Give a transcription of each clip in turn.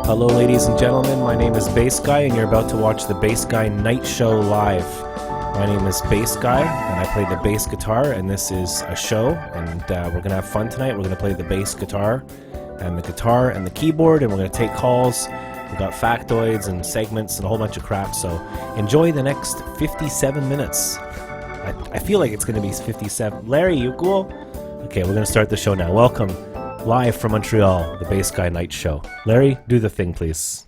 Hello ladies and gentlemen, my name is Bass Guy and you're about to watch the Bass Guy Night Show live. My name is Bass Guy and I play the bass guitar, and this is a show, and we're going to have fun tonight. We're going to play the bass guitar and the keyboard, and we're going to take calls. We've got factoids and segments and a whole bunch of crap, so enjoy the next 57 minutes. I feel like it's going to be 57. Larry, you cool? Okay, we're going to start the show now. Welcome, live from Montreal, the Bass Guy Night Show. Larry, do the thing, please.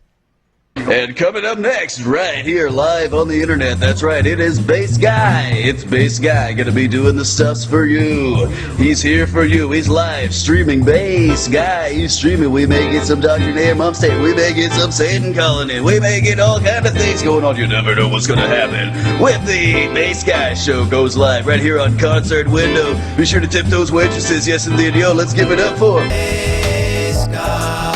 And coming up next, right here live on the internet, that's right, it is Bass Guy. It's Bass Guy, gonna be doing the stuffs for you. He's here for you, he's live streaming. Bass Guy, he's streaming. We may get some Dr. Nahum upstate, we may get some Satan calling in, we may get all kind of things going on. You never know what's gonna happen with the Bass Guy show. Goes live right here on Concert Window. Be sure to tip those waitresses, yes indeed. Yo, let's give it up for Bass Guy.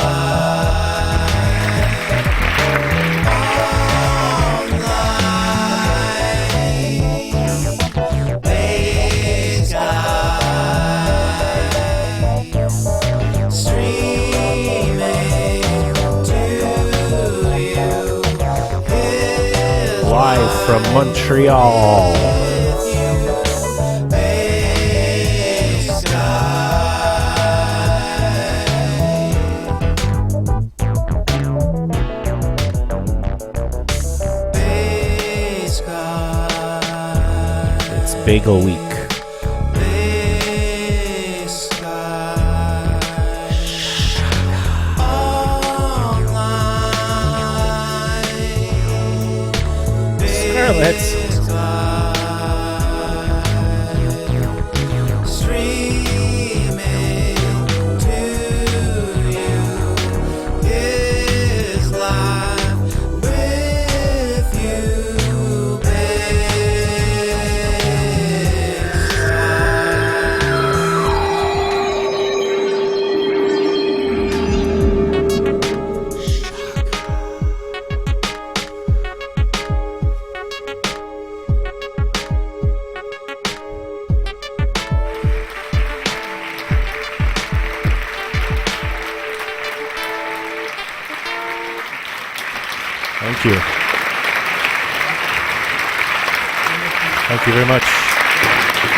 Live from Montreal. It's Bagel Week. Let's Thank you. Thank you very much.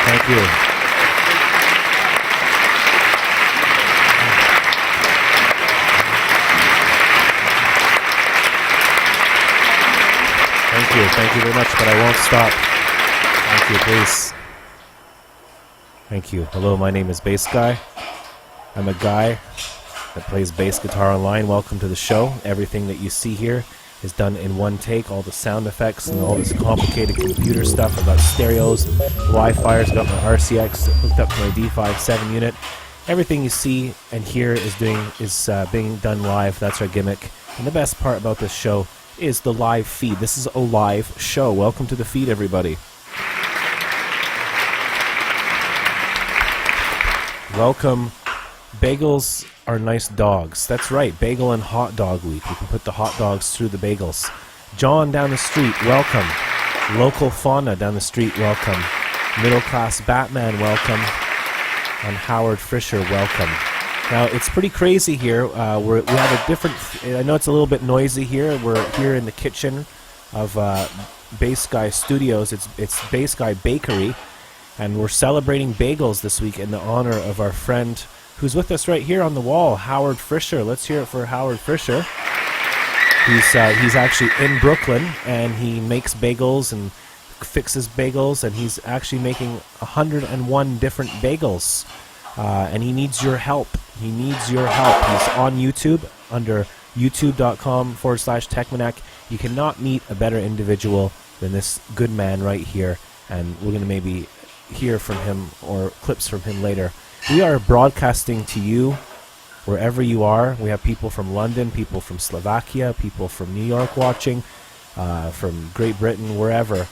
Thank you. Thank you. Thank you very much, but I won't stop. Thank you, please. Thank you. Hello, my name is Bass Guy. I'm a guy that plays bass guitar online. Welcome to the show. Everything that you see here is done in one take. All the sound effects and all this complicated computer stuff. I've got stereos, Wi-Fi. I've got my RCX hooked up to my D5-7 unit. Everything you see and hear is being done live. That's our gimmick. And the best part about this show is the live feed. This is a live show. Welcome to the feed, everybody. Welcome. Bagels are nice dogs. That's right, Bagel and Hot Dog Week. We can put the hot dogs through the bagels. John down the street, welcome. Local Fauna down the street, welcome. Middle Class Batman, welcome. And Howard Fisher, welcome. Now, it's pretty crazy here. We have a different... I know it's a little bit noisy here. We're here in the kitchen of Bass Guy Studios. It's Bass Guy Bakery. And we're celebrating bagels this week in the honor of our friend who's with us right here on the wall, Howard Fisher. Let's hear it for Howard Fisher. He's actually in Brooklyn, and he makes bagels and fixes bagels, and he's actually making 101 different bagels. And he needs your help. He needs your help. He's on YouTube under youtube.com/Techmanac. You cannot meet a better individual than this good man right here, and we're going to maybe hear from him or clips from him later. We are broadcasting to you wherever you are. We have people from London, people from Slovakia, people from New York watching, from Great Britain, wherever.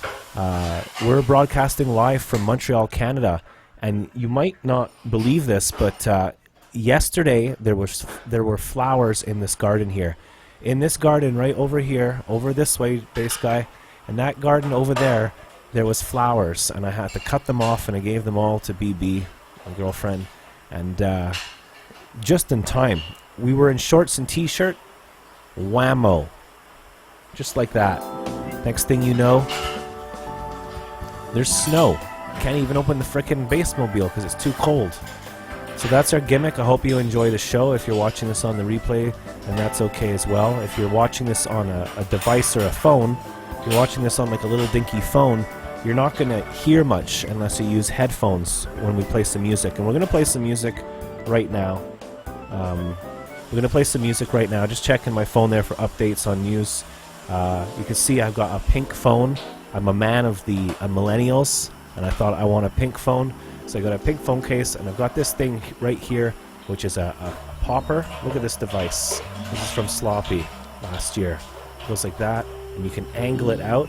We're broadcasting live from Montreal, Canada. And you might not believe this, but yesterday there were flowers in this garden here. In this garden right over here, over this way, Bass Guy, and that garden over there, there was flowers. And I had to cut them off, and I gave them all to BB, my girlfriend, and just in time. We were in shorts and t-shirt, Whammo. Just like that. Next thing you know, there's snow. Can't even open the frickin' basemobile because it's too cold. So that's our gimmick. I hope you enjoy the show. If you're watching this on the replay, and that's okay as well. If you're watching this on a device or a phone, if you're watching this on like a little dinky phone, you're not going to hear much unless you use headphones when we play some music. And we're going to play some music right now. We're going to play some music right now. Just checking my phone there for updates on news. You can see I've got a pink phone. I'm a man of the millennials, and I thought I want a pink phone. So I got a pink phone case, and I've got this thing right here, which is a popper. Look at this device. This is from Sloppy last year. It goes like that, and you can angle it out,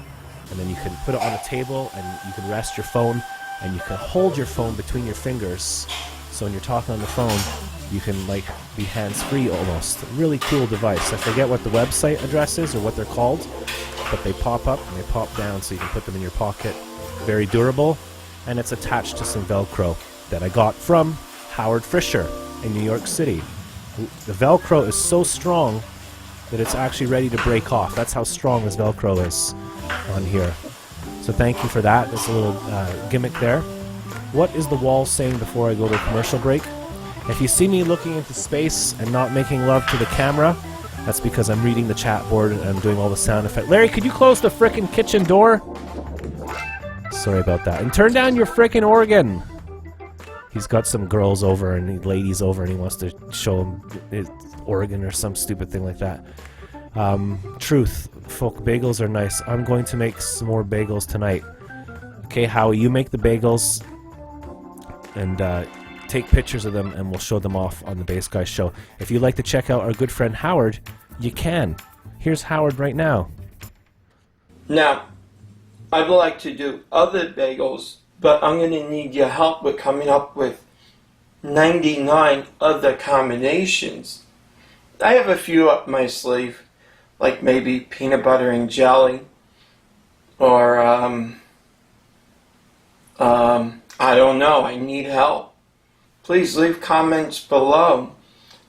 and then you can put it on a table, and you can rest your phone, and you can hold your phone between your fingers. So when you're talking on the phone, you can like be hands-free almost. A really cool device. I forget what the website address is or what they're called, but they pop up and they pop down, so you can put them in your pocket. Very durable, and it's attached to some Velcro that I got from Howard Fisher in New York City. The Velcro is so strong that it's actually ready to break off. That's how strong this Velcro is on here. So thank you for that. That's a little gimmick there. What is the wall saying before I go to a commercial break? If you see me looking into space and not making love to the camera, that's because I'm reading the chat board and I'm doing all the sound effects. Larry, could you close the frickin' kitchen door? Sorry about that. And turn down your frickin' organ. He's got some girls over and ladies over and he wants to show them his organ or some stupid thing like that. Truth. Folk, bagels are nice. I'm going to make some more bagels tonight. Okay, Howie, you make the bagels and take pictures of them and we'll show them off on the Bass Guy Show. If you'd like to check out our good friend Howard, you can. Here's Howard right now. Now, I'd like to do other bagels, but I'm going to need your help with coming up with 99 other combinations. I have a few up my sleeve, like maybe peanut butter and jelly, or I don't know, I need help. Please leave comments below,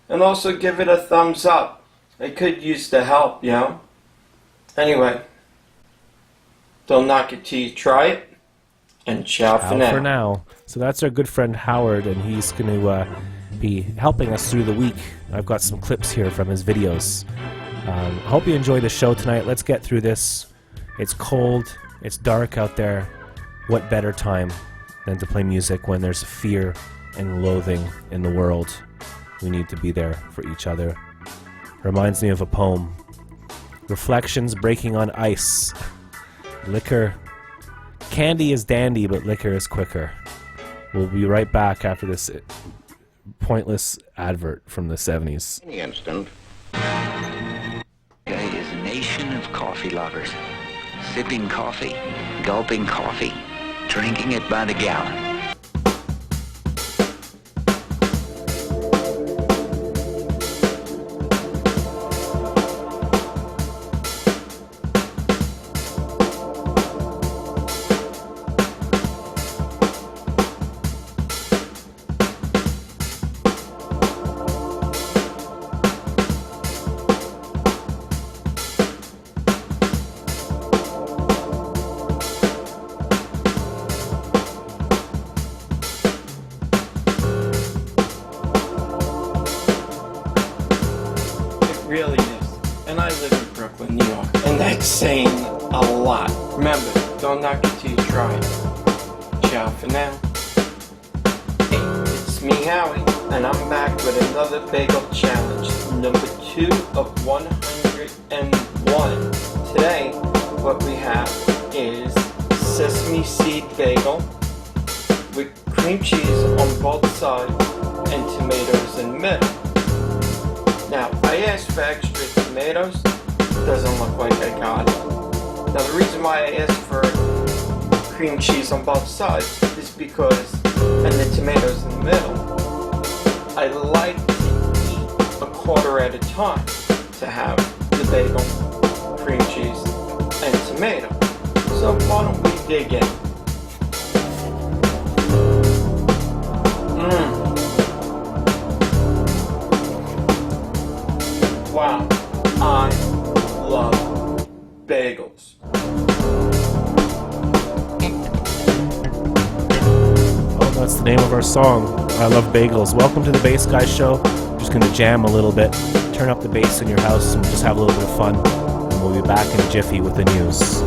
and also give it a thumbs up. I could use the help, you know? Anyway, don't knock it till you try it, and ciao for now. For now. So that's our good friend Howard, and he's going to be helping us through the week. I've got some clips here from his videos. I hope you enjoy the show tonight. Let's get through this. It's cold. It's dark out there. What better time than to play music when there's fear and loathing in the world? We need to be there for each other. Reminds me of a poem. Reflections breaking on ice. Liquor. Candy is dandy, but liquor is quicker. We'll be right back after this pointless advert from the 70s. Any instant. Is a nation of coffee lovers. Sipping coffee, gulping coffee, drinking it by the gallon. Really is. And I live in Brooklyn, New York. And that's saying a lot. Remember, don't knock it till you try it. Ciao for now. Hey, it's me, Howie, and I'm back with another bagel challenge. Number 2 of 101. Today, what we have is sesame seed bagel with cream cheese on both sides and tomatoes in the middle. Now, I asked for extra tomatoes. Doesn't look like I got it. Now, the reason why I asked for cream cheese on both sides is because, and the tomatoes in the middle, I like to eat a quarter at a time to have the bagel, cream cheese, and tomato. So why don't we dig in? Wow, I love bagels. Oh, that's the name of our song. I love bagels. Welcome to the Bass Guy Show. I'm just gonna jam a little bit. Turn up the bass in your house and we'll just have a little bit of fun. And we'll be back in a jiffy with the news.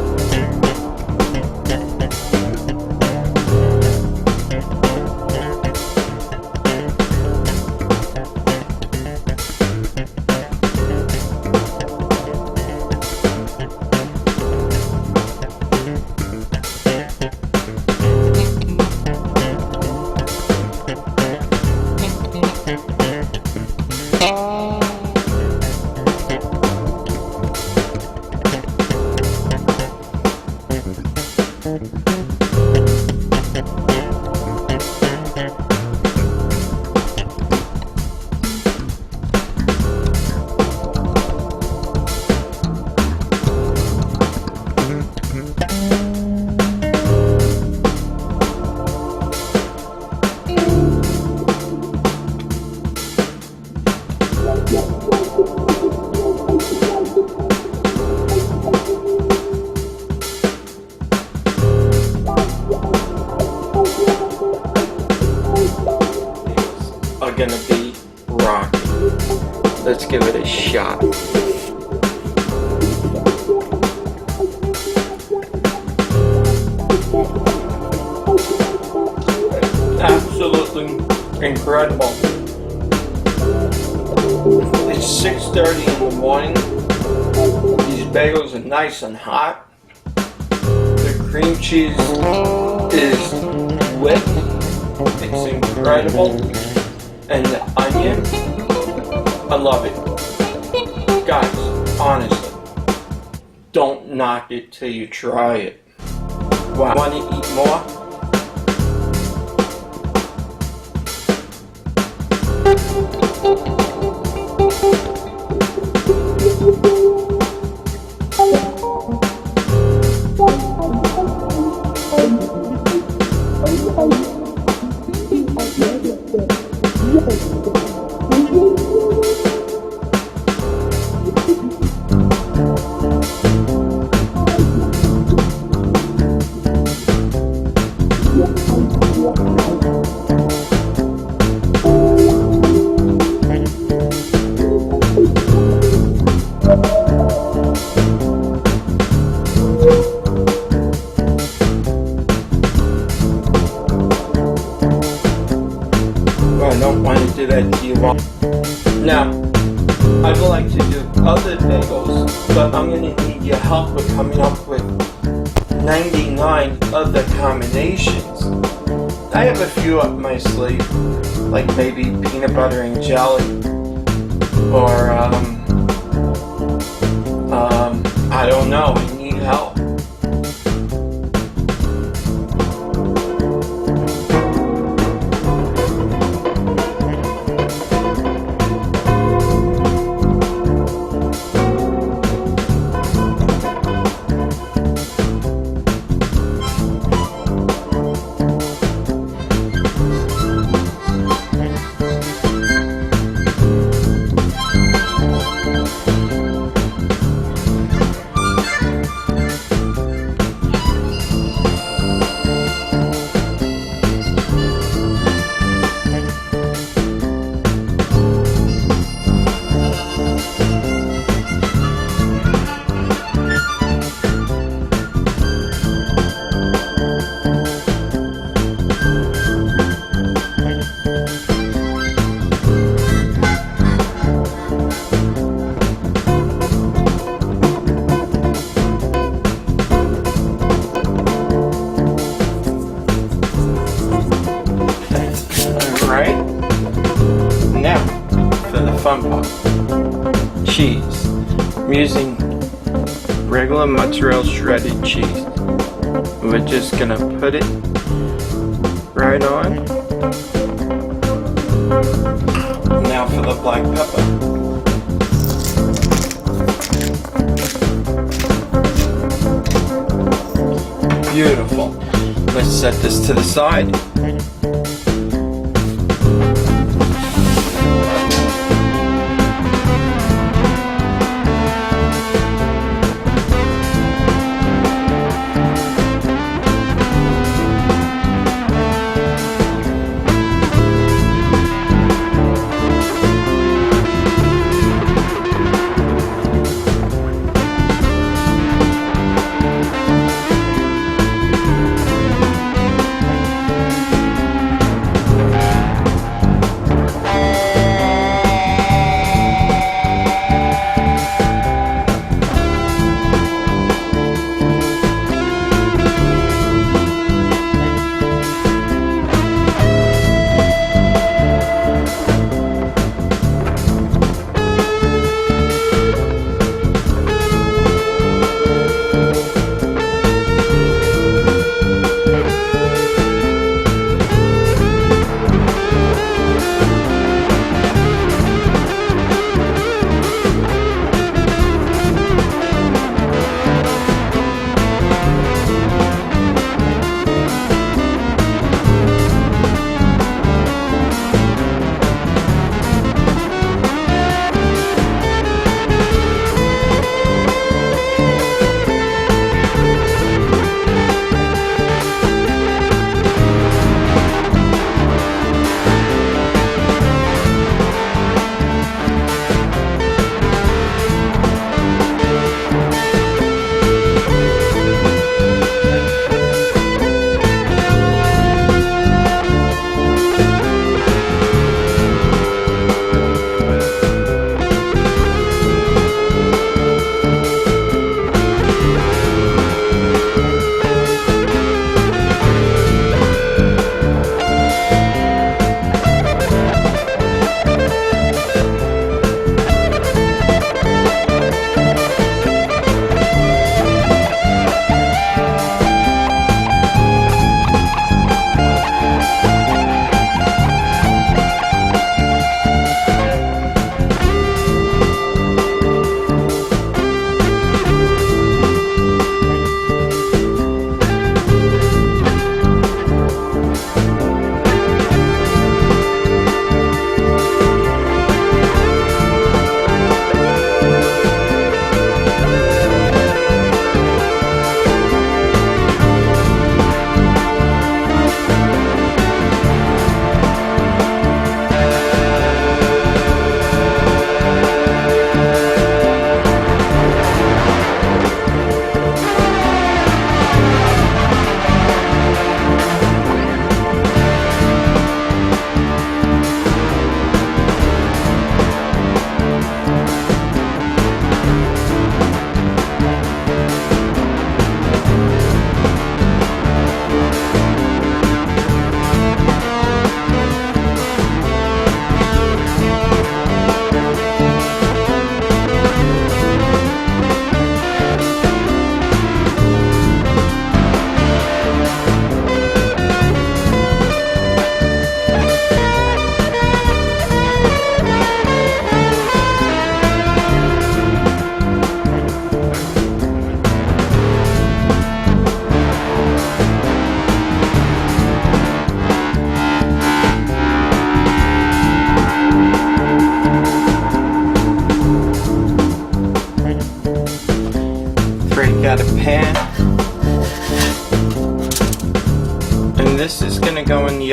Are gonna be rocking. Let's give it a shot. Absolutely incredible. It's 6:30 in the morning. These bagels are nice and hot. The cream cheese is whipped. It's incredible. And the onion, I love it. Guys, honestly, don't knock it till you try it. Wow. Want to eat more? I don't want to do that to you all. Now, I would like to do other bagels, but I'm going to need your help with coming up with 99 other combinations. I have a few up my sleeve, like maybe peanut butter and jelly, or I don't know, I need help. Alright, now for the fun part. Cheese. I'm using regular mozzarella shredded cheese. We're just gonna put it right on. Now for the black pepper. Beautiful. Let's set this to the side.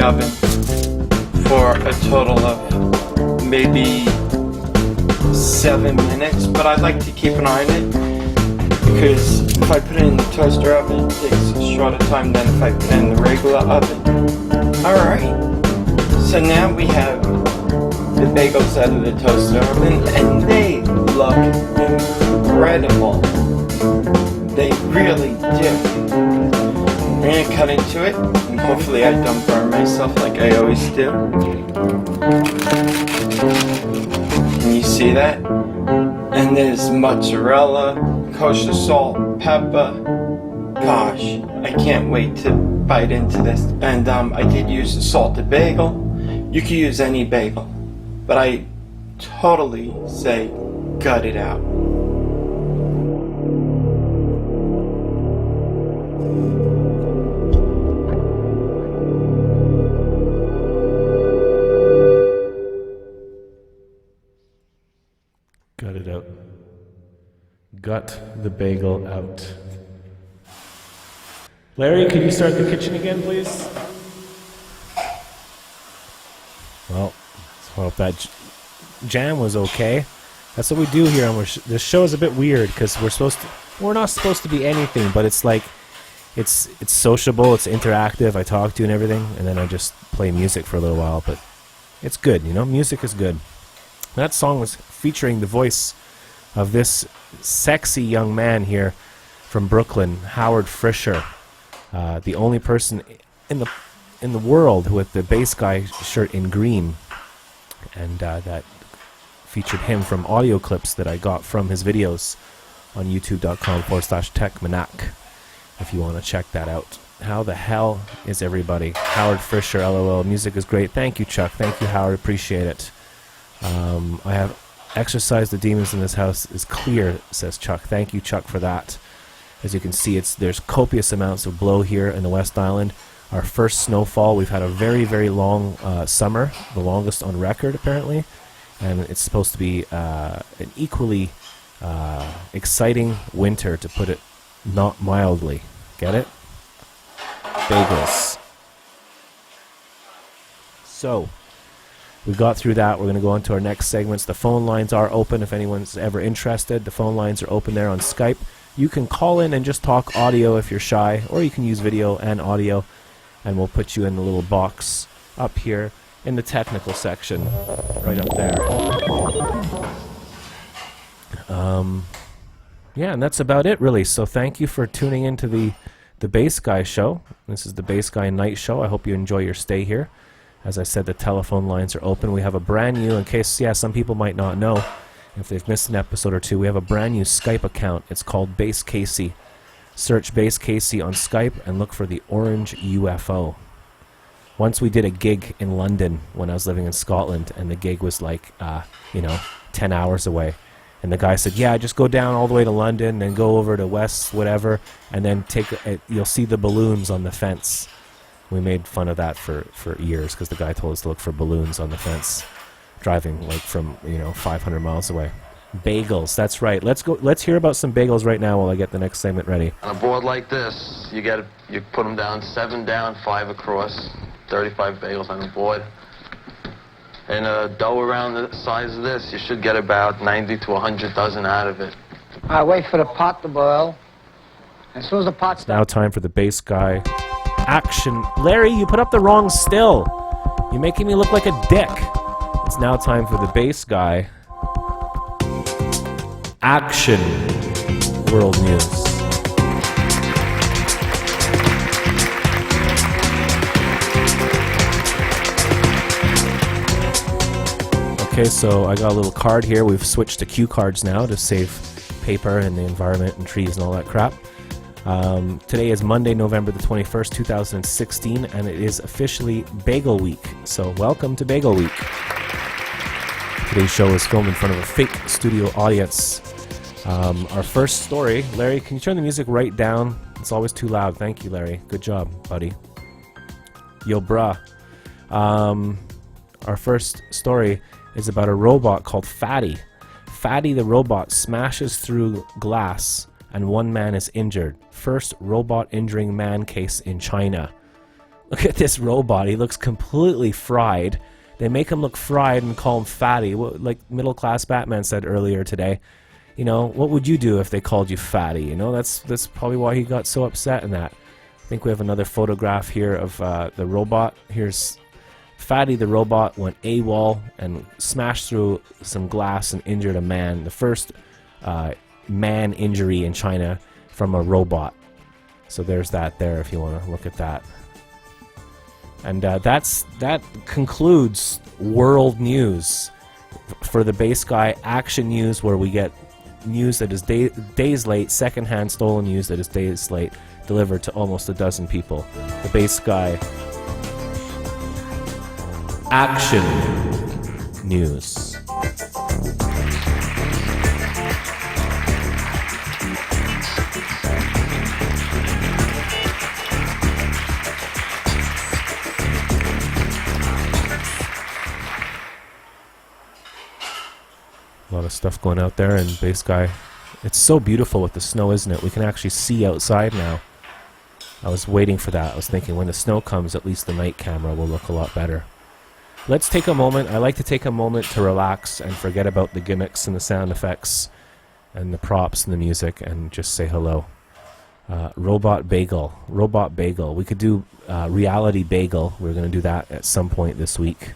oven for a total of maybe 7 minutes, but I like to keep an eye on it because if I put it in the toaster oven, it takes a shorter time than if I put it in the regular oven. Alright, so now we have the bagels out of the toaster oven, and they look incredible. They really do. I'm gonna cut into it, and hopefully I don't burn myself like I always do. Can you see that? And there's mozzarella, kosher salt, pepper. Gosh, I can't wait to bite into this. And I did use a salted bagel. You could use any bagel, but I totally say gut it out. Gut it out. Gut the bagel out. Larry, can you start the kitchen again, please? Well, let's hope that jam was okay. That's what we do here on this show is a bit weird because we're not supposed to be anything, but it's like it's sociable, it's interactive. I talk to you and everything, and then I just play music for a little while, but it's good, you know, music is good. That song was featuring the voice of this sexy young man here from Brooklyn, Howard Fisher, the only person in the world with the bass guy shirt in green, and that featured him from audio clips that I got from his videos on youtube.com/techmanac if you want to check that out. How the hell is everybody? Howard Fisher, LOL. Music is great. Thank you, Chuck. Thank you, Howard. Appreciate it. I have exorcised the demons in this house is clear, says Chuck. Thank you, Chuck, for that. As you can see, there's copious amounts of blow here in the West Island. Our first snowfall. We've had a very, very long summer, the longest on record, apparently. And it's supposed to be an equally exciting winter, to put it not mildly. Get it? Bagels. So, we got through that. We're going to go on to our next segments. The phone lines are open if anyone's ever interested. The phone lines are open there on Skype. You can call in and just talk audio if you're shy, or you can use video and audio, and we'll put you in the little box up here in the technical section, right up there. Yeah, and that's about it, really. So thank you for tuning into the Bass Guy Show. This is the Bass Guy Night Show. I hope you enjoy your stay here. As I said, the telephone lines are open. We have a brand new, in case, some people might not know, if they've missed an episode or two, we have a brand new Skype account. It's called Bass Casey. Search Bass Casey on Skype and look for the orange UFO. Once we did a gig in London when I was living in Scotland, and the gig was like, 10 hours away. And the guy said, yeah, just go down all the way to London and go over to West, whatever, and then you'll see the balloons on the fence. We made fun of that for years because the guy told us to look for balloons on the fence, driving like from 500 miles away. Bagels, that's right. Let's hear about some bagels right now while I get the next segment ready. On a board like this, you put them down, 7 down, 5 across, 35 bagels on the board. And a dough around the size of this, you should get about 90 to 100 dozen out of it. I wait for the pot to boil. As soon as the pot's It's now time for the Bass Guy action. Larry, you put up the wrong still. You're making me look like a dick. It's now time for the Bass Guy action world news. Okay, so I got a little card here. We've switched to cue cards now to save paper and the environment and trees and all that crap. Today is Monday, November the 21st, 2016, and it is officially Bagel Week. So welcome to Bagel Week. Today's show is filmed in front of a fake studio audience. Our first story, Larry, can you turn the music right down? It's always too loud. Thank you, Larry. Good job, buddy. Yo, bruh. Our first story is about a robot called Fatty. Fatty the robot smashes through glass and one man is injured. First robot injuring man case in China. Look at this robot. He looks completely fried. They make him look fried and call him fatty. Like middle-class Batman said earlier today. You know, what would you do if they called you fatty? You know, that's probably why he got so upset in that. I think we have another photograph here of the robot. Here's Fatty the robot went AWOL and smashed through some glass and injured a man. The first man injury in China from a robot. So there's that there if you want to look at that. And that concludes world news for the Base Guy Action News, where we get news that is days late, secondhand stolen news that is days late, delivered to almost a dozen people. The Base Guy Action News. A lot of stuff going out there, and Base Guy, it's so beautiful with the snow, isn't it? We can actually see outside now. I was waiting for that. I was thinking when the snow comes, at least the night camera will look a lot better. Let's take a moment. I like to take a moment to relax and forget about the gimmicks and the sound effects and the props and the music and just say hello. Robot Bagel. Robot Bagel. We could do Reality Bagel. We're going to do that at some point this week.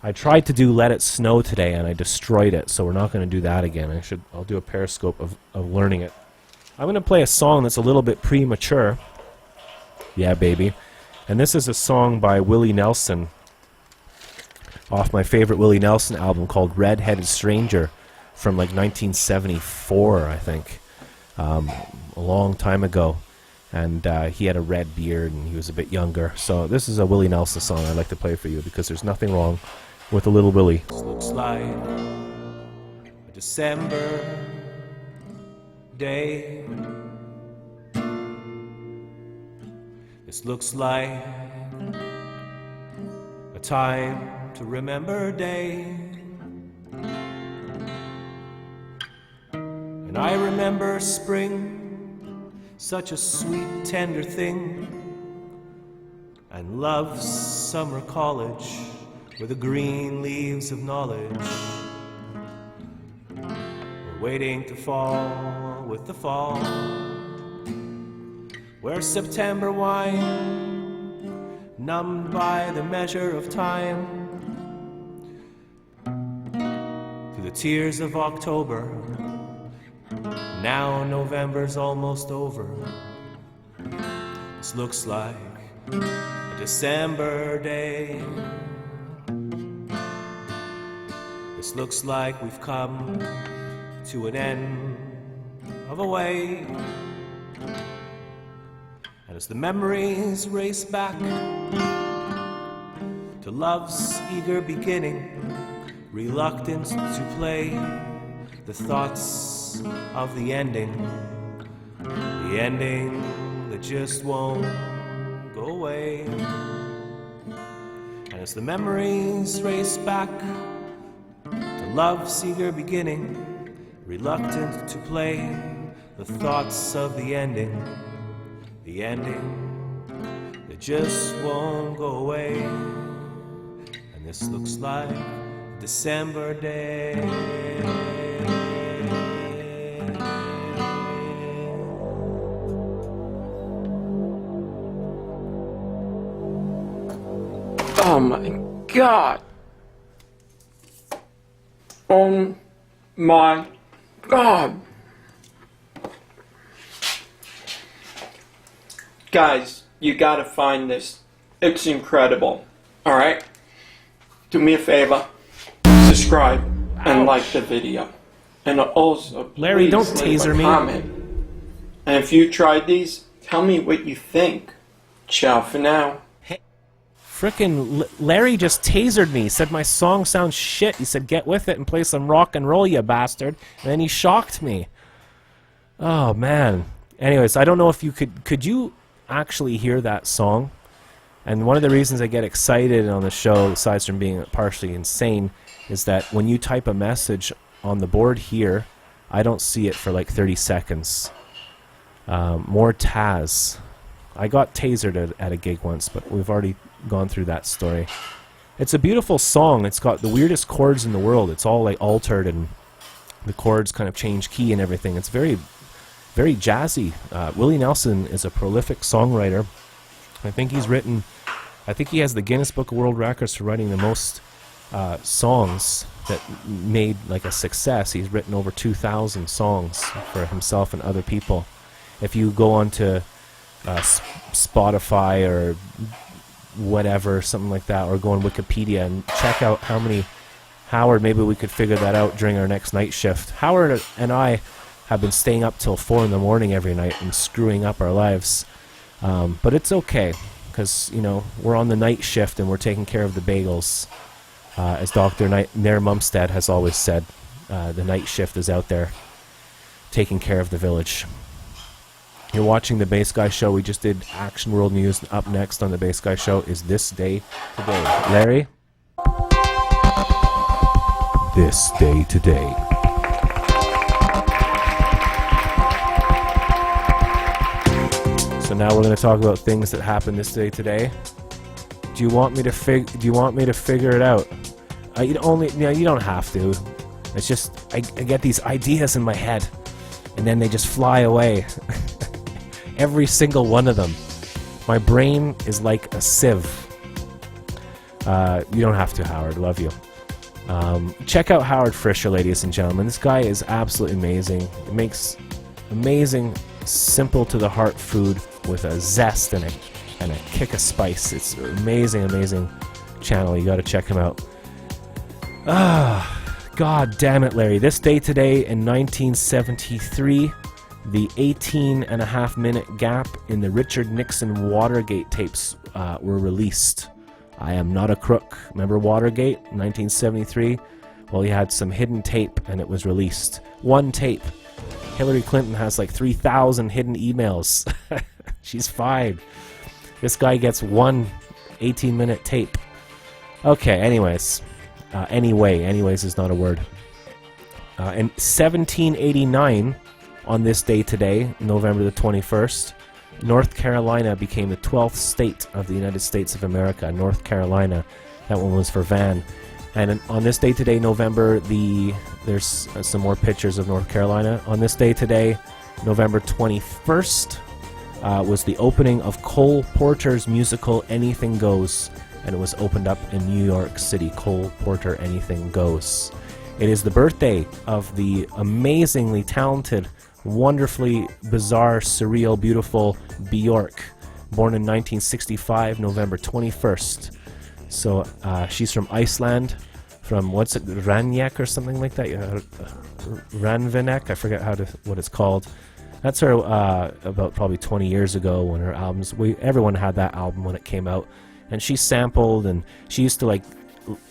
I tried to do Let It Snow today and I destroyed it, so we're not going to do that again. I'll do a Periscope of learning it. I'm going to play a song that's a little bit premature. Yeah, baby. And this is a song by Willie Nelson off my favorite Willie Nelson album called Red-Headed Stranger from like 1974, I think. A long time ago. And he had a red beard and he was a bit younger. So this is a Willie Nelson song I'd like to play for you because there's nothing wrong with a little Willie. This looks like a December day. This looks like a time to remember day. And I remember spring, such a sweet, tender thing, and love's summer college, with the green leaves of knowledge. We're waiting to fall with the fall, where September wine, numbed by the measure of time, through the tears of October, now November's almost over. This looks like a December day. This looks like we've come to an end of a way. And as the memories race back to love's eager beginning, reluctant to play the thoughts of the ending that just won't go away. And as the memories race back to love's eager beginning, reluctant to play the thoughts of the ending that just won't go away. And this looks like a December day. Oh my God. Oh my God. Guys, you gotta find this. It's incredible. Alright? Do me a favor. Subscribe and like the video. And also, Larry, don't leave taser a me. comment. And if you tried these, tell me what you think. Ciao for now. Frickin' Larry just tasered me. He said my song sounds shit. He said get with it and play some rock and roll, you bastard. And then he shocked me. Oh, man. Anyways, I don't know if you could you actually hear that song? And one of the reasons I get excited on the show, aside from being partially insane, is that when you type a message on the board here, I don't see it for like 30 seconds. More Taz. I got tasered at a gig once, but we've already gone through that story. It's a beautiful song. It's got the weirdest chords in the world. It's all like altered, and the chords kind of change key and everything. It's very, very jazzy. Willie Nelson is a prolific songwriter. I think he has the Guinness Book of World Records for writing the most songs that made like a success. He's written over 2,000 songs for himself and other people. If you go onto Spotify or whatever, something like that, or go on Wikipedia and check out how many, Howard, maybe we could figure that out during our next night shift. Howard and I have been staying up till 4 in the morning every night and screwing up our lives. But it's okay, because, you know, we're on the night shift and we're taking care of the bagels. As Dr. Nair Mumstead has always said, the night shift is out there taking care of the village. You're watching the Bass Guy Show. We just did Action World News. Up next on the Bass Guy Show is This Day Today. Larry? This Day Today. So now we're going to talk about things that happened this day today. Do you want me to figure it out? You don't have to. It's just I get these ideas in my head, and then they just fly away. Every single one of them. My brain is like a sieve. You don't have to, Howard. Love you. Check out Howard Fisher, ladies and gentlemen. This guy is absolutely amazing. He makes amazing, simple to the heart food with a zest and a kick of spice. It's an amazing, amazing channel. You got to check him out. God damn it, Larry. This day today in 1973, the 18.5-minute gap in the Richard Nixon Watergate tapes were released. I am not a crook. Remember Watergate, 1973? Well, he had some hidden tape, and it was released. One tape. Hillary Clinton has like 3,000 hidden emails. She's fine. This guy gets one 18-minute tape. Okay, anyways. Anyways is not a word. In 1789, on this day today, November the 21st, North Carolina became the 12th state of the United States of America. North Carolina. That one was for Van. And on this day today, November, there's some more pictures of North Carolina. On this day today, November 21st, was the opening of Cole Porter's musical Anything Goes. And it was opened up in New York City. Cole Porter, Anything Goes. It is the birthday of the amazingly talented, wonderfully bizarre, surreal, beautiful Bjork, born in 1965, November 21st. So she's from Iceland, from what's it, Ranjak or something like that? Ranvinek, I forget what it's called. That's her about probably 20 years ago when her albums. Everyone had that album when it came out, and she sampled, and she used to like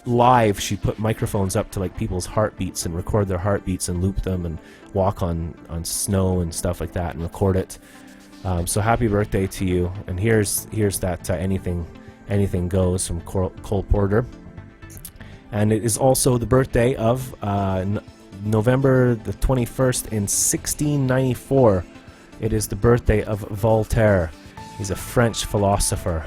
live. She'd put microphones up to like people's heartbeats and record their heartbeats and loop them and walk on snow and stuff like that and record it. So happy birthday to you! And here's that Anything Goes from Cole Porter. And it is also the birthday of November the 21st in 1694. It is the birthday of Voltaire. He's a French philosopher.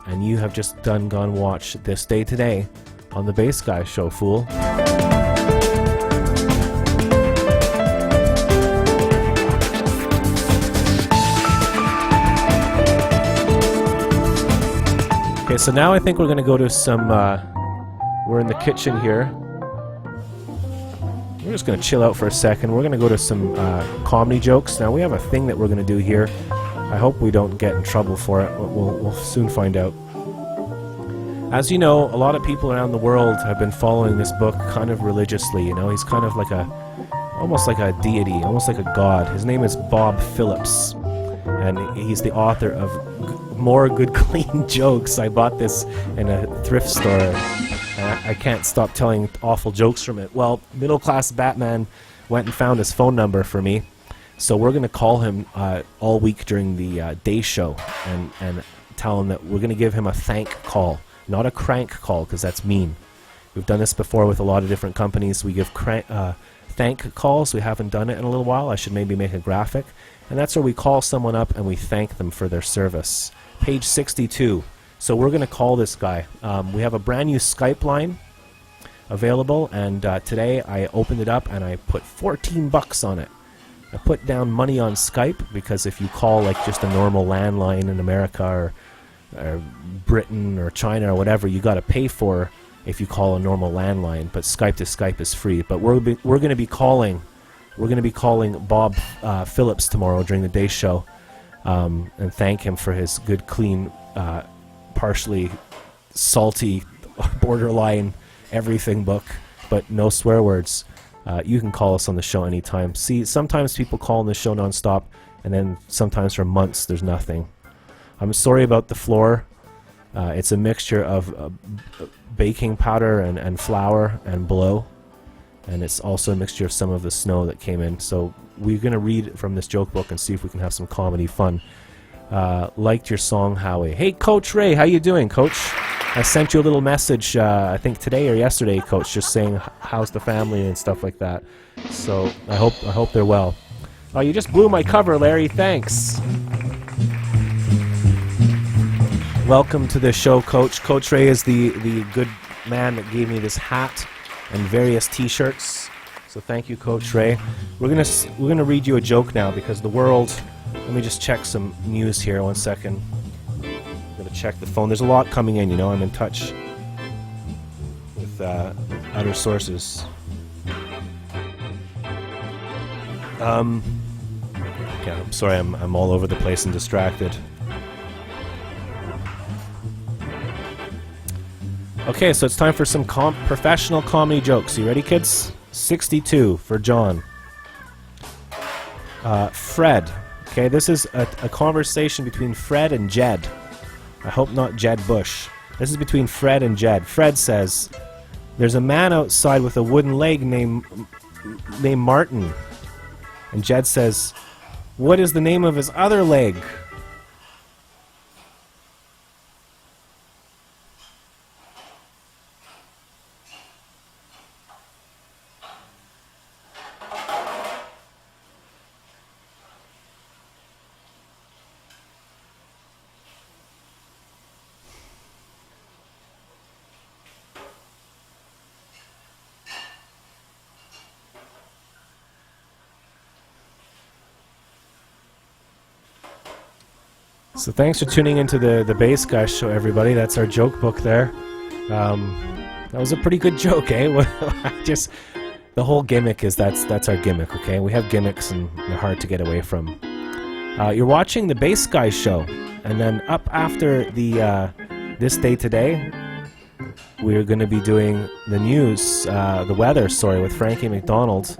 And you have just gone watch This Day Today on the Bass Guy Show, fool. Okay, so now I think we're going to go to some, we're in the kitchen here. We're just going to chill out for a second. We're going to go to some comedy jokes. Now, we have a thing that we're going to do here. I hope we don't get in trouble for it. We'll soon find out. As you know, a lot of people around the world have been following this book kind of religiously. You know, he's kind of like almost like a deity, almost like a god. His name is Bob Phillips, and he's the author of More Good Clean Jokes. I bought this in a thrift store, and I can't stop telling awful jokes from it. Well, Middle Class Batman went and found his phone number for me, so we're going to call him all week during the day show and tell him that we're going to give him a thank call, not a crank call, because that's mean. We've done this before with a lot of different companies. We give thank calls. We haven't done it in a little while. I should maybe make a graphic. And that's where we call someone up and we thank them for their service. Page 62. So we're going to call this guy. We have a brand new Skype line available, and today I opened it up and I put $14 on it. I put down money on Skype because if you call like just a normal landline in America or Britain or China or whatever, you got to pay for if you call a normal landline. But Skype to Skype is free. But we're going to be calling Bob Phillips tomorrow during the day show, and thank him for his good, clean, partially salty, borderline everything book, but no swear words. You can call us on the show anytime. See, sometimes people call on the show nonstop, and then sometimes for months there's nothing. I'm sorry about the floor. It's a mixture of baking powder and flour and blow, and it's also a mixture of some of the snow that came in. So we're going to read from this joke book and see if we can have some comedy fun. Liked your song, Howie. Hey, Coach Ray, how you doing, Coach? I sent you a little message, I think today or yesterday, Coach, just saying how's the family and stuff like that. So I hope they're well. Oh, you just blew my cover, Larry. Thanks. Welcome to the show, Coach. Coach Ray is the good man that gave me this hat and various T-shirts. So thank you, Coach Ray. We're gonna read you a joke now because the world. Let me just check some news here. 1 second. Check the phone. There's a lot coming in, I'm in touch with other sources. Okay, I'm sorry, I'm all over the place and distracted. Okay, so it's time for some professional comedy jokes. You ready, kids? 62 for John. Fred. Okay, this is a conversation between Fred and Jed. I hope not Jed Bush. This is between Fred and Jed. Fred says, "There's a man outside with a wooden leg named Martin." And Jed says, "What is the name of his other leg?" So thanks for tuning into the Bass Guys show, everybody. That's our joke book there. That was a pretty good joke, eh? The whole gimmick is that's our gimmick, okay? We have gimmicks and they're hard to get away from. You're watching the Bass Guys show, and then up after the This Day Today, we're going to be doing the news, the weather, with Frankie McDonald.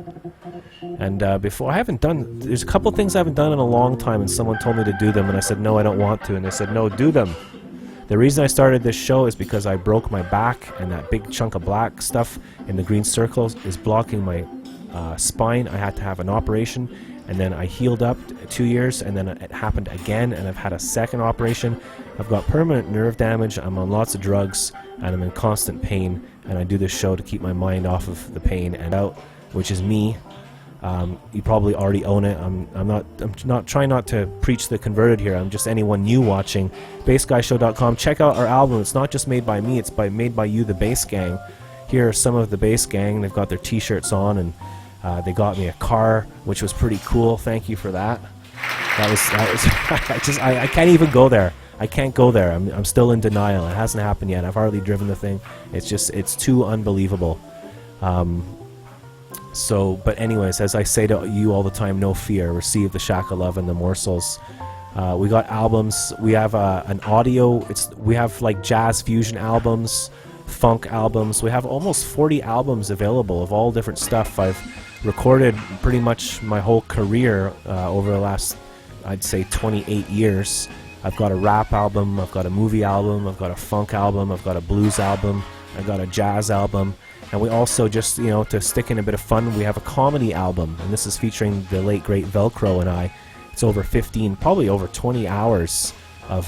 And before, there's a couple things I haven't done in a long time, and someone told me to do them, and I said, no, I don't want to, and they said, no, do them. The reason I started this show is because I broke my back, and that big chunk of black stuff in the green circles is blocking my spine. I had to have an operation, and then I healed up 2 years, and then it happened again, and I've had a second operation. I've got permanent nerve damage, I'm on lots of drugs, and I'm in constant pain, and I do this show to keep my mind off of the pain and out, which is me. You probably already own it. I'm not trying not to preach the converted here. I'm just anyone new watching. BassGuyShow.com. Check out our album. It's not just made by me. It's made by you, the Bass Gang. Here are some of the Bass Gang. They've got their T-shirts on, and they got me a car, which was pretty cool. Thank you for that. That was. I can't even go there. I can't go there. I'm still in denial. It hasn't happened yet. I've hardly driven the thing. It's too unbelievable. But anyways, as I say to you all the time, no fear. Receive the shack of love and the morsels. We got albums. We have an audio. We have like jazz fusion albums, funk albums. We have almost 40 albums available of all different stuff. I've recorded pretty much my whole career over the last, I'd say, 28 years. I've got a rap album. I've got a movie album. I've got a funk album. I've got a blues album. I've got a jazz album. And we also just, to stick in a bit of fun, we have a comedy album, and this is featuring the late, great Velcro and I. It's over 15, probably over 20 hours of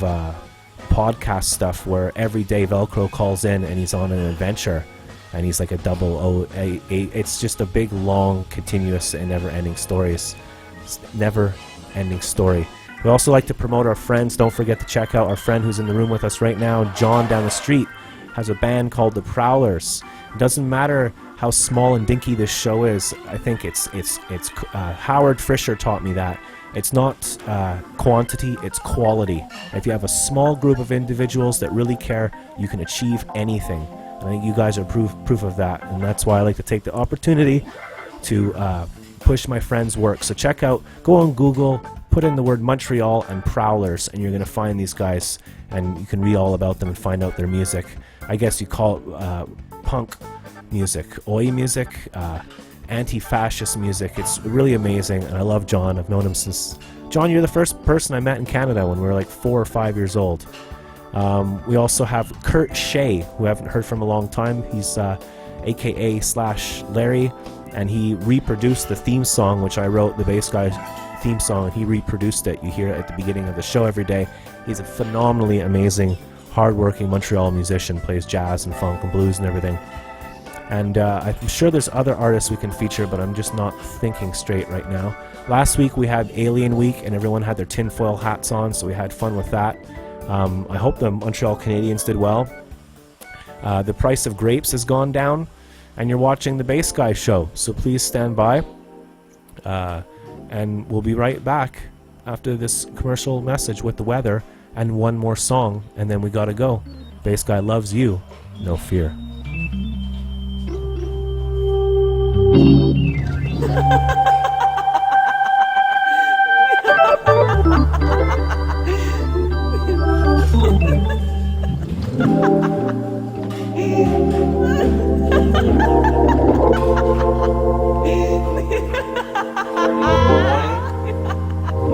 podcast stuff where every day Velcro calls in and he's on an adventure, and he's like a 008. It's just a big, long, continuous, and never-ending stories. It's never, ending story. We also like to promote our friends. Don't forget to check out our friend who's in the room with us right now, John down the street, has a band called The Prowlers. It doesn't matter how small and dinky this show is. I think it's Howard Fisher taught me that. It's not quantity, it's quality. If you have a small group of individuals that really care, you can achieve anything. I think you guys are proof of that, and that's why I like to take the opportunity to push my friends' work. So go on Google, put in the word Montreal and Prowlers, and you're going to find these guys, and you can read all about them and find out their music. I guess you call it punk music, oi music, anti-fascist music. It's really amazing, and I love John. I've known him since... John, you're the first person I met in Canada when we were like 4 or 5 years old. We also have Kurt Shea, who I haven't heard from a long time. He's AKA/Larry, and he reproduced the theme song, which I wrote, the Bass Guy theme song, and he reproduced it. You hear it at the beginning of the show every day. He's a phenomenally amazing, hard-working Montreal musician, plays jazz and funk and blues and everything. And I'm sure there's other artists we can feature, but I'm just not thinking straight right now. Last week we had Alien Week, and everyone had their tinfoil hats on, so we had fun with that. I hope the Montreal Canadiens did well. The price of grapes has gone down, and you're watching the Bass Guy show, so please stand by. And we'll be right back after this commercial message with the weather and one more song, and then we gotta go. Bass Guy loves you, no fear.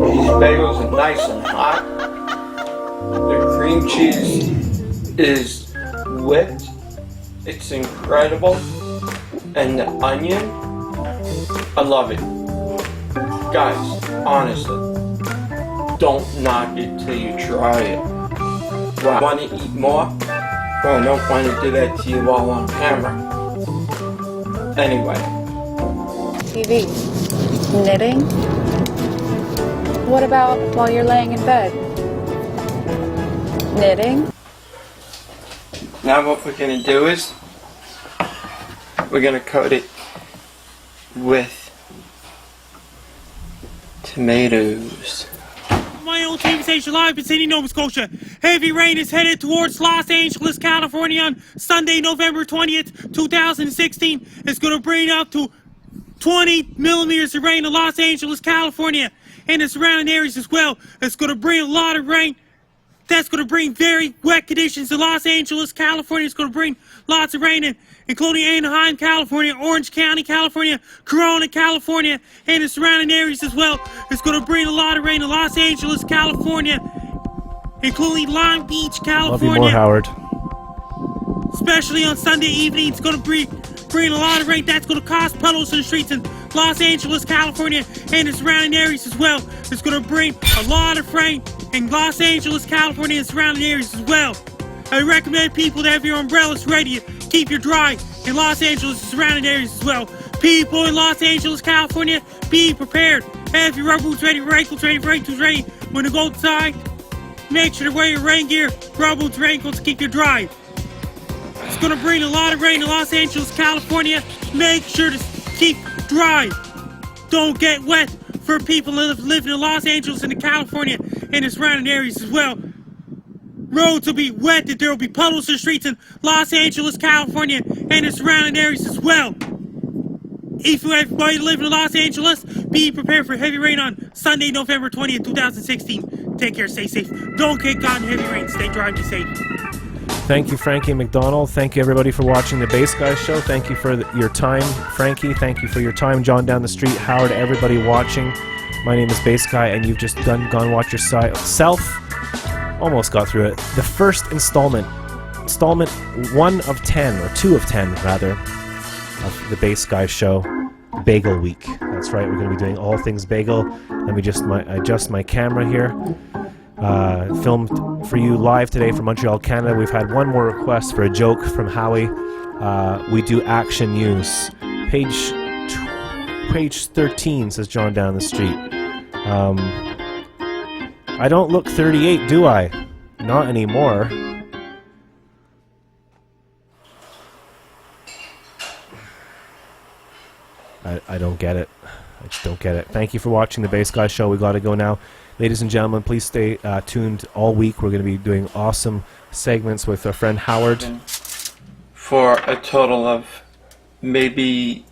These bagels are nice and hot. The cream cheese is whipped. It's incredible. And the onion, I love it. Guys, honestly, don't knock it till you try it. Well, want to eat more? Well, I don't want to do that to you all on camera. Anyway. TV. Knitting? What about while you're laying in bed? Knitting? Now what we're going to do is we're going to coat it with tomatoes. My old TV station live in Sydney, Nova Scotia. Heavy rain is headed towards Los Angeles, California on Sunday, November 20th, 2016. It's going to bring up to 20 millimeters of rain in Los Angeles, California, and the surrounding areas as well. It's going to bring a lot of rain. That's going to bring very wet conditions to Los Angeles, California. It's going to bring lots of rain in, including Anaheim, California, Orange County, California, Corona, California, and the surrounding areas as well. It's going to bring a lot of rain in Los Angeles, California, including Long Beach, California. Love you more, Howard. Especially on Sunday evening, it's going to bring a lot of rain. That's going to cause puddles in the streets in Los Angeles, California, and the surrounding areas as well. It's going to bring a lot of rain in Los Angeles, California, and surrounding areas as well. I recommend people to have your umbrellas ready to keep you dry in Los Angeles and surrounding areas as well. People in Los Angeles, California, be prepared. Have your rubber boots ready, raincoats ready, raincoats ready. When you go outside, make sure to wear your rain gear, rubber boots, raincoats to keep you dry. It's going to bring a lot of rain in Los Angeles, California. Make sure to keep dry. Don't get wet for people living in Los Angeles and in California and the surrounding areas as well. Roads will be wet, and there will be puddles in the streets in Los Angeles, California, and the surrounding areas as well. If you everybody living in Los Angeles, be prepared for heavy rain on Sunday, November 20th, 2016. Take care, stay safe. Don't get caught in heavy rain. Stay dry and be safe. Thank you, Frankie McDonald. Thank you, everybody, for watching the Bass Guy Show. Thank you for your time, Frankie. Thank you for your time, John down the street. Howard, everybody watching. My name is Bass Guy, and you've just gone watch yourself. Almost got through it. The first installment 1 of 10, or 2 of 10, rather, of the Bass Guy Show, Bagel Week. That's right, we're going to be doing all things bagel. Let me just adjust my camera here. Filmed for you live today from Montreal, Canada. We've had one more request for a joke from Howie. We do action news. Page 13, says John down the street. I don't look 38, do I? Not anymore. I don't get it. I just don't get it. Thank you for watching the Bass Guy Show. We got to go now. Ladies and gentlemen, please stay tuned all week. We're going to be doing awesome segments with our friend Howard. For a total of maybe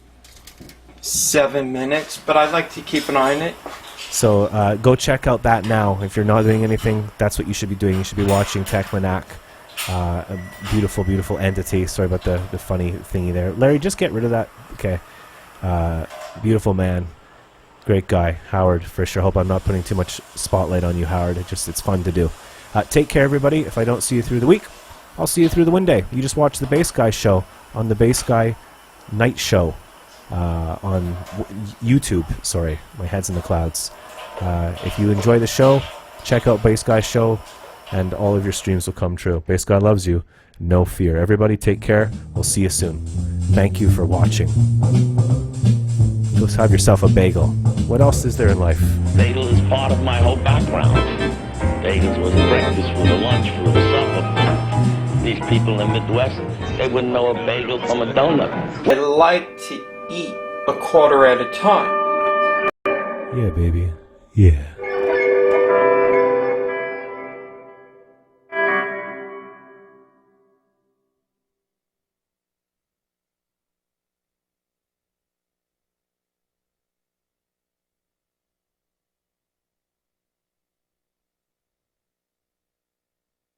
7 minutes, but I'd like to keep an eye on it. So go check out that now. If you're not doing anything, that's what you should be doing. You should be watching Techmanac. A beautiful, beautiful entity. Sorry about the funny thingy there. Larry, just get rid of that. Okay. Beautiful man. Great guy. Howard, for sure. Hope I'm not putting too much spotlight on you, Howard. It's fun to do. Take care, everybody. If I don't see you through the week, I'll see you through the Wednesday. You just watch the Bass Guy Show on the Bass Guy Night Show on YouTube. Sorry, my head's in the clouds. If you enjoy the show, check out Bass Guy Show, and all of your streams will come true. Bass Guy loves you. No fear. Everybody take care. We'll see you soon. Thank you for watching. Go have yourself a bagel. What else is there in life? Bagel is part of my whole background. Bagels was a breakfast, was a lunch, was a supper. These people in the Midwest, they wouldn't know a bagel from a donut. I like to eat a quarter at a time. Yeah, baby. Yeah.